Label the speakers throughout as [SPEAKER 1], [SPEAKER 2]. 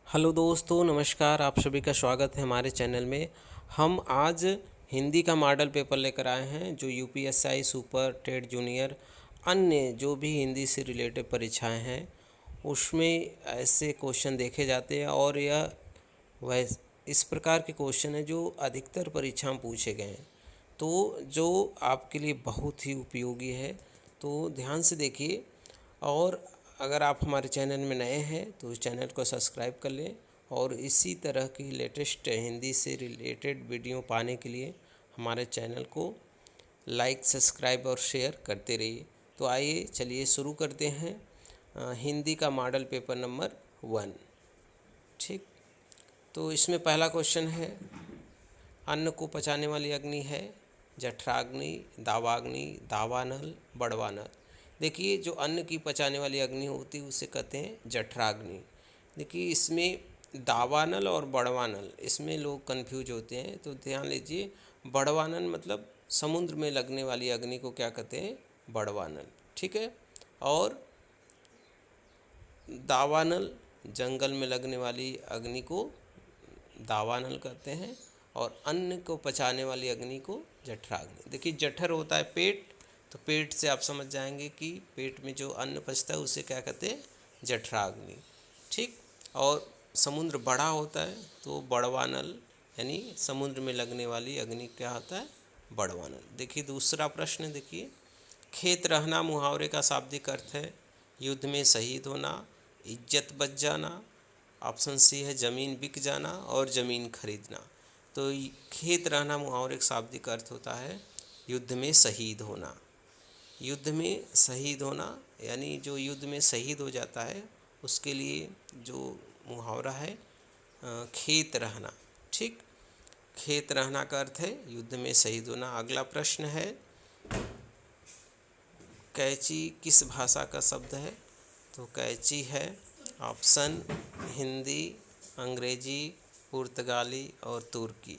[SPEAKER 1] Hello दोस्तों, नमस्कार। आप सभी का स्वागत है हमारे चैनल में। हम आज हिंदी का मॉडल पेपर लेकर आए हैं जो यूपीएससी सुपर टेट जूनियर अन्य जो भी हिंदी से रिलेटेड परीक्षाएं हैं उसमें ऐसे क्वेश्चन देखे जाते हैं और यह वह इस प्रकार के क्वेश्चन हैं जो अधिकतर परीक्षा में पूछे गए हैं, तो जो आपके लिए बहुत ही उपयोगी है। तो ध्यान से देखिए, और अगर आप हमारे चैनल में नए हैं तो इस चैनल को सब्सक्राइब कर लें और इसी तरह की लेटेस्ट हिंदी से रिलेटेड वीडियो पाने के लिए हमारे चैनल को लाइक, सब्सक्राइब और शेयर करते रहिए। तो आइए चलिए शुरू करते हैं हिंदी का मॉडल पेपर नंबर 1। ठीक, तो इसमें पहला क्वेश्चन है, अन्न को पचाने वाली अग्नि है जठराग्नि, दावाग्नि, दावानल, बड़वानल। देखिए, जो अन्न की पचाने वाली अग्नि होती है उसे कहते हैं जठराग्नि। देखिए, इसमें दावानल और बड़वानल इसमें लोग कंफ्यूज होते हैं, तो ध्यान लीजिए। बड़वानल मतलब समुद्र में लगने वाली अग्नि को क्या कहते हैं? बड़वानल। ठीक है। और दावानल जंगल में लगने वाली अग्नि को दावानल कहते हैं और अन्न को पचाने वाली अग्नि को जठराग्नि। देखिए, जठर होता है पेट, तो पेट से आप समझ जाएंगे कि पेट में जो अन्न पचता है उसे क्या कहते हैं? जठराग्नि। ठीक। और समुद्र बड़ा होता है तो बड़वानल, यानी समुद्र में लगने वाली अग्नि क्या होता है? बड़वानल। देखिए दूसरा प्रश्न देखिए, खेत रहना मुहावरे का शाब्दिक अर्थ है युद्ध में शहीद होना, इज्जत बच जाना। ऑप्शन सी है ज़मीन बिक जाना और ज़मीन खरीदना। तो खेत रहना मुहावरे का शाब्दिक अर्थ होता है युद्ध में शहीद होना। युद्ध में शहीद होना यानी जो युद्ध में शहीद हो जाता है उसके लिए जो मुहावरा है खेत रहना। ठीक, खेत रहना का अर्थ है युद्ध में शहीद होना। अगला प्रश्न है, कैंची किस भाषा का शब्द है? तो कैंची है ऑप्शन हिंदी, अंग्रेजी, पुर्तगाली और तुर्की।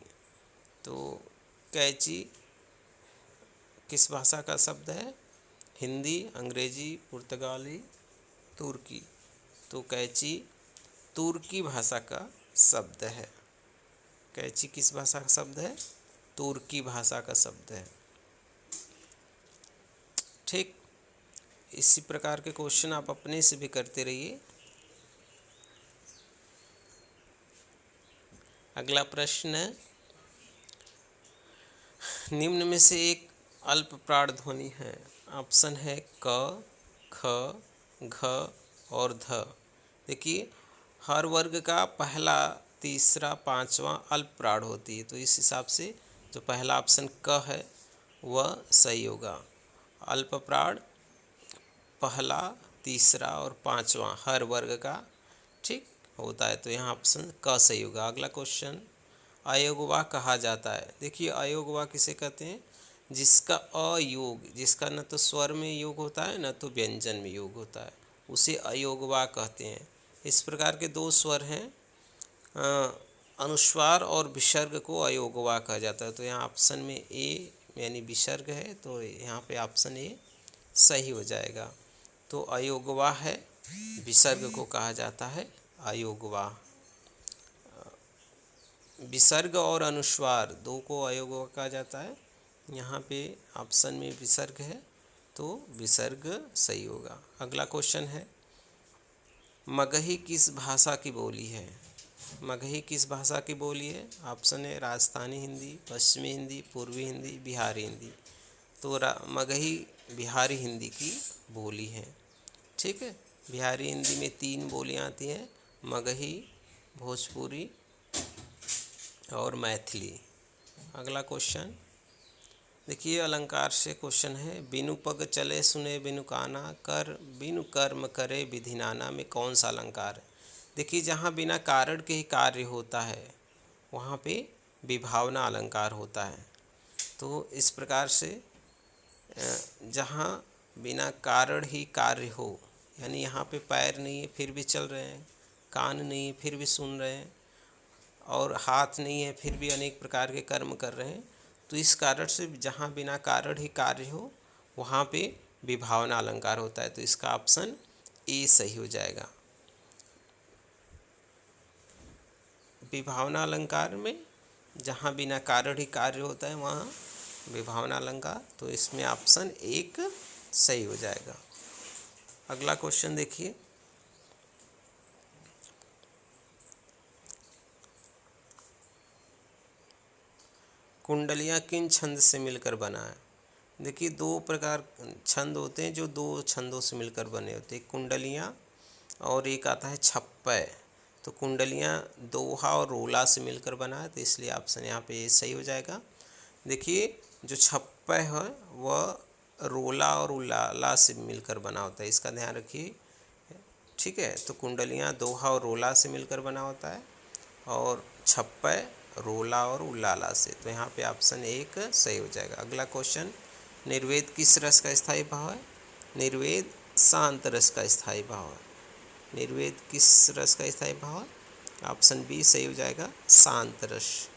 [SPEAKER 1] तो कैंची किस भाषा का शब्द है? हिंदी, अंग्रेजी, पुर्तगाली, तुर्की। तो कैंची तुर्की भाषा का शब्द है। कैंची किस भाषा का शब्द है? तुर्की भाषा का शब्द है। ठीक, इसी प्रकार के क्वेश्चन आप अपने से भी करते रहिए। अगला प्रश्न है, निम्न में से एक अल्प प्राण ध्वनि है। ऑप्शन है क, ख, घ और ध। देखिए, हर वर्ग का पहला, तीसरा, पांचवा अल्प प्राण होती है, तो इस हिसाब से जो पहला ऑप्शन क है वह सही होगा। अल्प प्राण पहला, तीसरा और पांचवा हर वर्ग का ठीक होता है, तो यहाँ ऑप्शन क सही होगा। अगला क्वेश्चन, अयोगवा कहा जाता है। देखिए, अयोगवा किसे कहते हैं? जिसका अयोग, जिसका न तो स्वर में योग होता है न तो व्यंजन में योग होता है, उसे अयोगवा कहते हैं। इस प्रकार के दो स्वर हैं, अनुस्वार और विसर्ग को अयोगवा कहा जाता है। तो यहाँ ऑप्शन में ए यानी विसर्ग है, तो यहाँ पे ऑप्शन ए सही हो जाएगा। तो अयोगवा है, विसर्ग को कहा जाता है अयोगवा। विसर्ग और अनुस्वार दो को अयोगवा कहा जाता है। यहाँ पे ऑप्शन में विसर्ग है, तो विसर्ग सही होगा। अगला क्वेश्चन है, मगही किस भाषा की बोली है? मगही किस भाषा की बोली है? ऑप्शन है राजस्थानी हिंदी, पश्चिमी हिंदी, पूर्वी हिंदी, बिहारी हिंदी। तो मगही बिहारी हिंदी की बोली है। ठीक है, बिहारी हिंदी में 3 बोलियां आती हैं, मगही, भोजपुरी और मैथिली। अगला क्वेश्चन देखिए, अलंकार से क्वेश्चन है, बिनु पग चले सुने बिनु काना, कर बिनु कर्म करे विधि नाना में कौन सा अलंकार है? देखिए, जहाँ बिना कारण के ही कार्य होता है वहाँ पे विभावना अलंकार होता है। तो इस प्रकार से जहाँ बिना कारण ही कार्य हो, यानी यहाँ पे पैर नहीं है फिर भी चल रहे हैं, कान नहीं है फिर भी सुन रहे हैं, और हाथ नहीं है फिर भी अनेक प्रकार के कर्म कर रहे हैं, तो इस कारण से जहाँ बिना कारण ही कार्य हो वहाँ पे विभावना अलंकार होता है। तो इसका ऑप्शन ए सही हो जाएगा। विभावना अलंकार में जहाँ बिना कारण ही कार्य होता है वहाँ विभावना अलंकार, तो इसमें ऑप्शन एक सही हो जाएगा। अगला क्वेश्चन देखिए, कुंडलियाँ किन छंद से मिलकर बना है। देखिए दो प्रकार छंद होते हैं जो दो छंदों से मिलकर बने होते हैं, कुंडलियाँ और एक आता है छप्पय। तो कुंडलियाँ दोहा और रोला से मिलकर बना है, तो इसलिए ऑप्शन यहाँ पे ये सही हो जाएगा। देखिए जो छप्पय है वह रोला और उलाला से मिलकर बना होता है, इसका ध्यान रखिए। ठीक है, तो कुंडलियाँ दोहा और रोला से मिलकर बना होता है और छप्पय रोला और उलाला से, तो यहाँ पे ऑप्शन एक सही हो जाएगा। अगला क्वेश्चन, निर्वेद किस रस का स्थायी भाव है। निर्वेद शांत रस का स्थायी भाव है। निर्वेद किस रस का स्थायी भाव है, ऑप्शन बी सही हो जाएगा, शांत रस।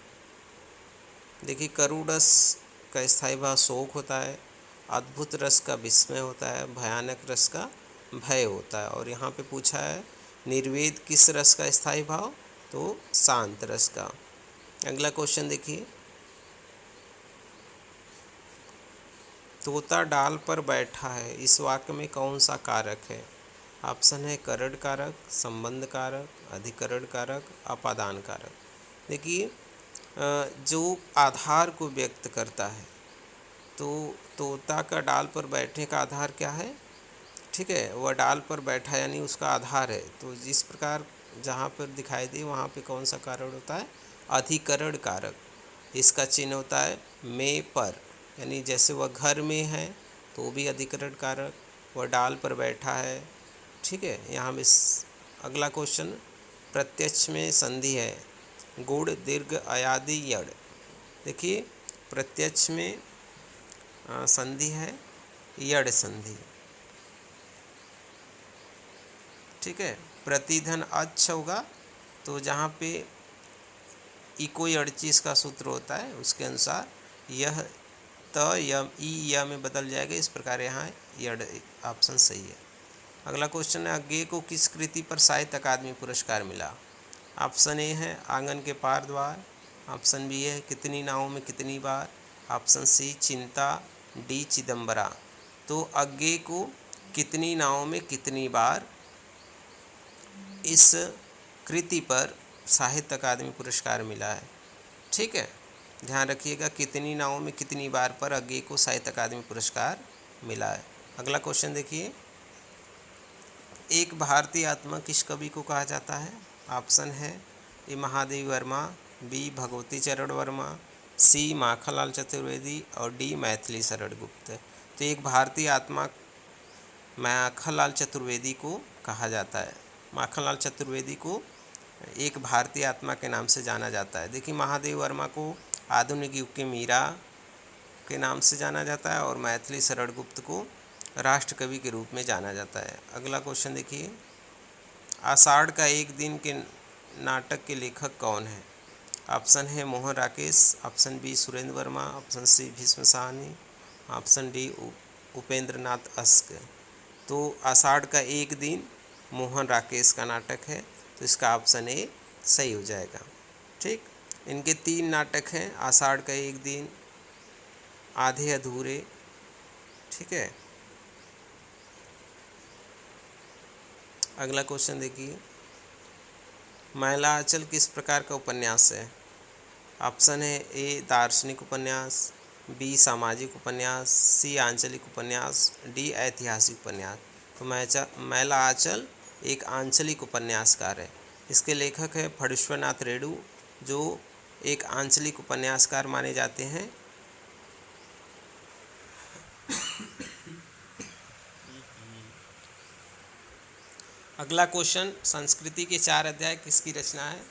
[SPEAKER 1] देखिए करुण रस का स्थायी भाव शोक होता है, अद्भुत रस का विस्मय होता है, भयानक रस का भय होता है। और यहाँ पे पूछा है निर्वेद किस रस का स्थायी भाव, तो शांत रस का। अगला क्वेश्चन देखिए, तोता डाल पर बैठा है, इस वाक्य में कौन सा कारक है। ऑप्शन है करण कारक, संबंध कारक, अधिकरण कारक, अपादान कारक। देखिए जो आधार को व्यक्त करता है, तो तोता का डाल पर बैठने का आधार क्या है। ठीक है, वह डाल पर बैठा यानी उसका आधार है, तो जिस प्रकार जहाँ पर दिखाई दे वहाँ पे कौन सा कारण होता है, अधिकरण कारक। इसका चिन्ह होता है में पर, यानी जैसे वह घर में है तो भी अधिकरण कारक, वह डाल पर बैठा है। ठीक है, यहाँ में अगला क्वेश्चन, प्रत्यक्ष में संधि है, गुण दीर्घ अयादि यड़। देखिए प्रत्यक्ष में संधि है यड़ संधि। ठीक है, प्रतिधन अच्छ होगा, तो जहाँ पे इको यड़चीस का सूत्र होता है उसके अनुसार यह त यम ई या में बदल जाएगा, इस प्रकार यहाँ यड़ ऑप्शन सही है। अगला क्वेश्चन है, अज्ञेय को किस कृति पर साहित्य अकादमी पुरस्कार मिला। ऑप्शन ए है आंगन के पार द्वार, ऑप्शन बी है कितनी नावों में कितनी बार, ऑप्शन सी चिंता, डी चिदम्बरा। तो अज्ञेय को कितनी नावों में कितनी बार इस कृति पर साहित्य अकादमी पुरस्कार मिला है। ठीक है, ध्यान रखिएगा, कितनी नावों में कितनी बार पर अज्ञेय को साहित्य अकादमी पुरस्कार मिला है। अगला क्वेश्चन देखिए, एक भारतीय आत्मा किस कवि को कहा जाता है। ऑप्शन है ए महादेवी वर्मा, बी भगवती चरण वर्मा, सी माखनलाल चतुर्वेदी और डी मैथिली शरण गुप्त। तो एक भारतीय आत्मा माखनलाल चतुर्वेदी को कहा जाता है। माखनलाल चतुर्वेदी को एक भारतीय आत्मा के नाम से जाना जाता है। देखिए महादेवी वर्मा को आधुनिक युग के मीरा के नाम से जाना जाता है और मैथिली शरण गुप्त को राष्ट्र कवि के रूप में जाना जाता है। अगला क्वेश्चन देखिए, आषाढ़ का एक दिन के नाटक के लेखक कौन है। ऑप्शन है Mohan Rakesh, option B Surendra Verma, option C Bhisham Sahni, option D Upendra Nath Ashk. तो आषाढ़ का एक दिन मोहन राकेश का नाटक है, तो इसका ऑप्शन ए सही हो जाएगा। ठीक, इनके तीन नाटक हैं, आषाढ़ का एक दिन, आधे अधूरे। ठीक है, अगला क्वेश्चन देखिए, मैला आंचल किस प्रकार का उपन्यास है। ऑप्शन है ए दार्शनिक उपन्यास, बी सामाजिक उपन्यास, सी आंचलिक उपन्यास, डी ऐतिहासिक उपन्यास। तो मैला आंचल एक आंचलिक उपन्यासकार है। इसके लेखक है फणीश्वरनाथ रेणु, जो एक आंचलिक उपन्यासकार माने जाते हैं। अगला क्वेश्चन, संस्कृति के 4 अध्याय किसकी रचना है।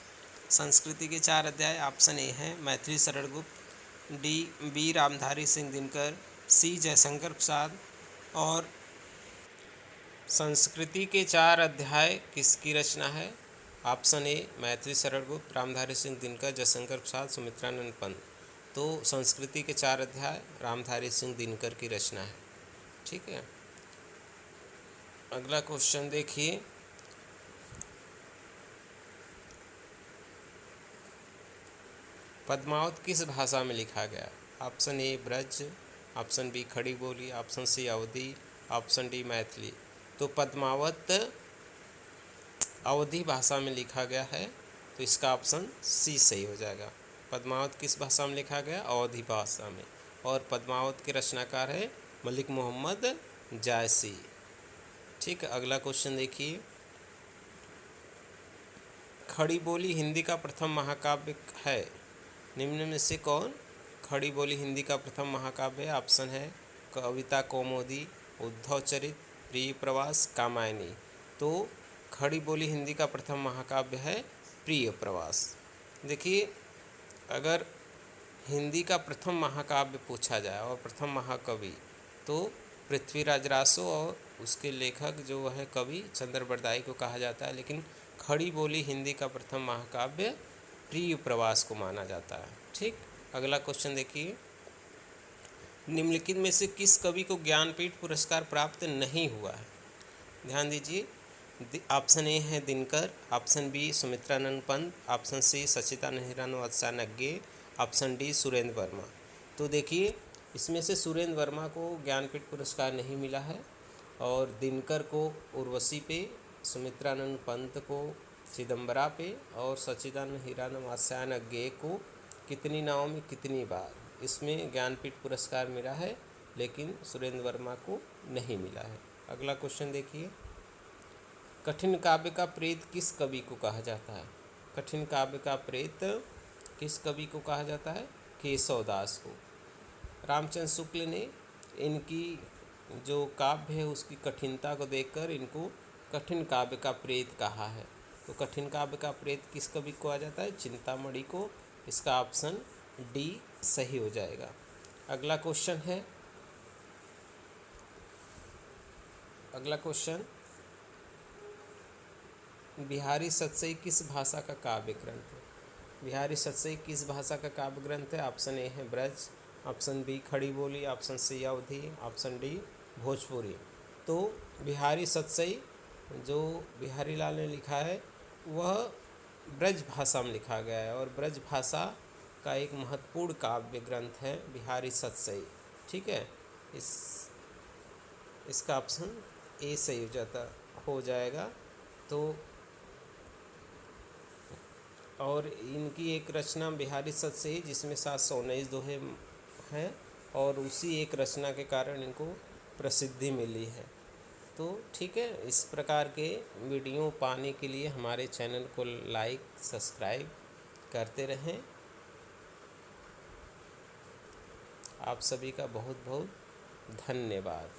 [SPEAKER 1] संस्कृति के 4 अध्याय ऑप्शन ए है मैथिली शरण गुप्त, डी बी रामधारी सिंह दिनकर, सी जयशंकर प्रसाद। और संस्कृति के 4 अध्याय किसकी रचना है। Option A Maithili Sharan Gupt, Ramdhari Singh Dinkar, Jaishankar Prasad, Sumitranand Pant. तो संस्कृति के 4 अध्याय रामधारी सिंह दिनकर की रचना है। ठीक है, अगला क्वेश्चन देखिए, पद्मावत किस भाषा में लिखा गया? Option A Braj, option B Khari Boli, option C Awadhi, option D Maithili. तो पद्मावत अवधी भाषा में लिखा गया है, तो इसका ऑप्शन सी सही हो जाएगा। पद्मावत किस भाषा में लिखा गया? अवधी भाषा में। और पद्मावत के रचनाकार है मलिक मोहम्मद जायसी। ठीक है, अगला क्वेश्चन देखिए। खड़ी बोली हिंदी का प्रथम महाकाव्य है, निम्न में से कौन खड़ी बोली हिंदी का प्रथम महाकाव्य है? ऑप्शन है कविता कौमुदी, उद्धव चरित, प्रिय प्रवास, कामायनी। तो खड़ी बोली हिंदी का प्रथम महाकाव्य है प्रिय प्रवास। देखिए, अगर हिंदी का प्रथम महाकाव्य पूछा जाए और प्रथम महाकवि, तो पृथ्वीराज रासो और उसके लेखक जो है कवि चंद्र बरदाई को कहा जाता है, लेकिन खड़ी बोली हिंदी का प्रथम महाकाव्य प्रिय प्रवास को माना जाता है। ठीक, अगला क्वेश्चन देखिए। निम्नलिखित में से किस कवि को ज्ञानपीठ पुरस्कार प्राप्त नहीं हुआ है? ध्यान दीजिए। ऑप्शन ए है Dinkar, option B Sumitranand Pant, option C Sachchidanand Hiranand, option D Surendra Verma. तो देखिए, इसमें से सुरेंद्र वर्मा को ज्ञानपीठ पुरस्कार नहीं मिला है, और दिनकर को उर्वशी पे, सुमित्रानंद पंत को चिदम्बरा पे, और सच्चिदानंद हिरानंद को कितनी नावों में कितनी बार, इसमें ज्ञानपीठ पुरस्कार मिला है, लेकिन सुरेंद्र वर्मा को नहीं मिला है। अगला क्वेश्चन देखिए। कठिन काव्य का प्रेत किस कवि को कहा जाता है? कठिन काव्य का प्रेत किस कवि को कहा जाता है? केशवदास को। रामचंद्र शुक्ल ने इनकी जो काव्य है उसकी कठिनता को देखकर इनको कठिन काव्य का प्रेत कहा है। तो कठिन काव्य का प्रेत किस कवि को कहा जाता है? चिंतामणि को। इसका ऑप्शन डी सही हो जाएगा। अगला क्वेश्चन है, अगला क्वेश्चन, बिहारी सतसई किस भाषा का काव्य ग्रंथ है? बिहारी सतसई किस भाषा का काव्य ग्रंथ है? ऑप्शन ए है Braj, option B Khari Boli, option C Awadhi, option D Bhojpuri. तो बिहारी सतसई जो बिहारी लाल ने लिखा है वह ब्रज भाषा में लिखा गया है, और ब्रज भाषा का एक महत्वपूर्ण काव्य ग्रंथ है बिहारी सतसई। ठीक है, इसका ऑप्शन ए सही हो जाएगा। तो और इनकी एक रचना बिहारी सतसई जिसमें 719 दोहे हैं, और उसी एक रचना के कारण इनको प्रसिद्धि मिली है। तो ठीक है, इस प्रकार के वीडियो पाने के लिए हमारे चैनल को लाइक सब्सक्राइब करते रहें। आप सभी का बहुत बहुत धन्यवाद।